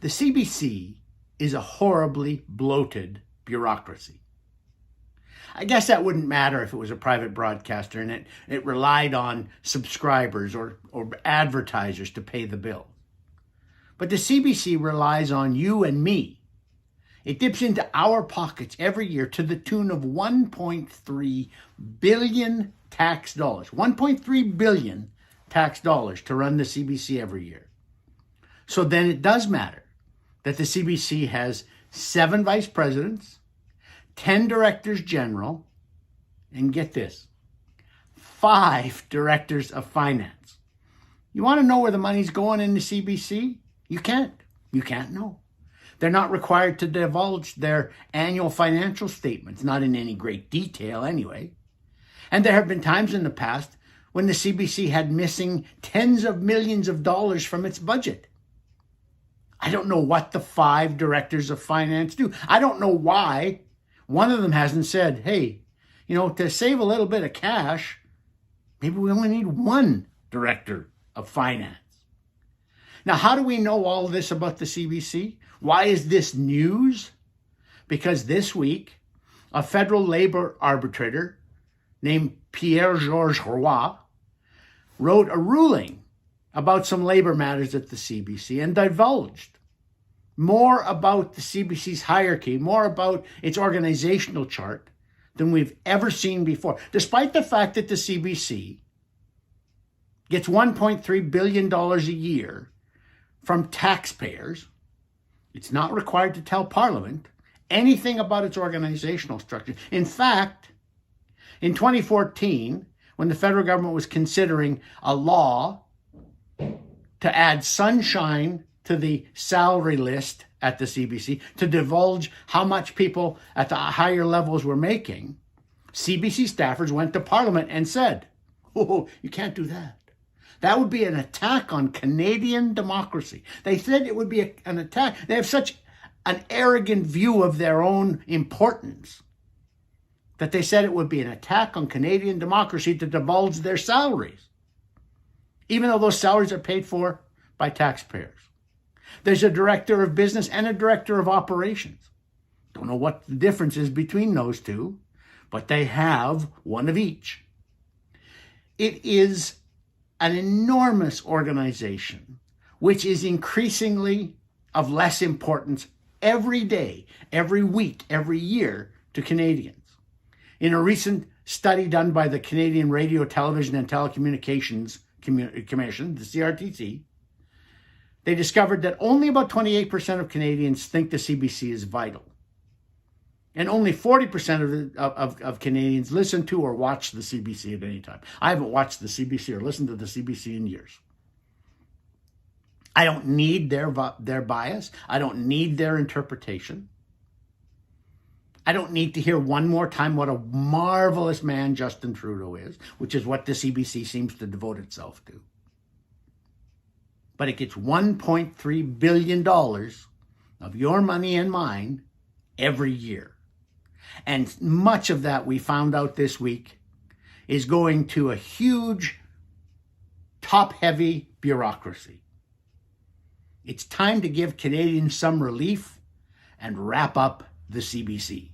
The CBC is a horribly bloated bureaucracy. I guess that wouldn't matter if it was a private broadcaster and it relied on subscribers or advertisers to pay the bill. But the CBC relies on you and me. It dips into our pockets every year to the tune of 1.3 billion tax dollars. 1.3 billion tax dollars to run the CBC every year. So then it does matter that the CBC has 7 vice presidents, 10 directors general, and get this, 5 directors of finance. You want to know where the money's going in the CBC? You can't. You can't know. They're not required to divulge their annual financial statements, not in any great detail anyway. And there have been times in the past when the CBC had missing tens of millions of dollars from its budget. I don't know what the 5 directors of finance do. I don't know why one of them hasn't said, hey, to save a little bit of cash, maybe we only need 1 director of finance. Now, how do we know all this about the CBC? Why is this news? Because this week, a federal labor arbitrator named Pierre-Georges Roy wrote a ruling about some labor matters at the CBC and divulged more about the CBC's hierarchy, more about its organizational chart than we've ever seen before, despite the fact that the CBC gets $1.3 billion a year from taxpayers. It's not required to tell Parliament anything about its organizational structure. In fact, in 2014, when the federal government was considering a law to add sunshine to the salary list at the CBC, to divulge how much people at the higher levels were making, CBC staffers went to Parliament and said, oh, you can't do that. That would be an attack on Canadian democracy. They said it would be an attack. They have such an arrogant view of their own importance that they said it would be an attack on Canadian democracy to divulge their salaries, even though those salaries are paid for by taxpayers. There's a director of business and a director of operations. Don't know what the difference is between those two, but they have one of each. It is an enormous organization, which is increasingly of less importance every day, every week, every year to Canadians. In a recent study done by the Canadian Radio, Television and Telecommunications Commission, the CRTC, they discovered that only about 28% of Canadians think the CBC is vital. And only 40% of Canadians listen to or watch the CBC at any time. I haven't watched the CBC or listened to the CBC in years. I don't need their bias. I don't need their interpretation. I don't need to hear one more time what a marvelous man Justin Trudeau is, which is what the CBC seems to devote itself to. But it gets $1.3 billion of your money and mine every year. And much of that, we found out this week, is going to a huge, top-heavy bureaucracy. It's time to give Canadians some relief and wrap up the CBC.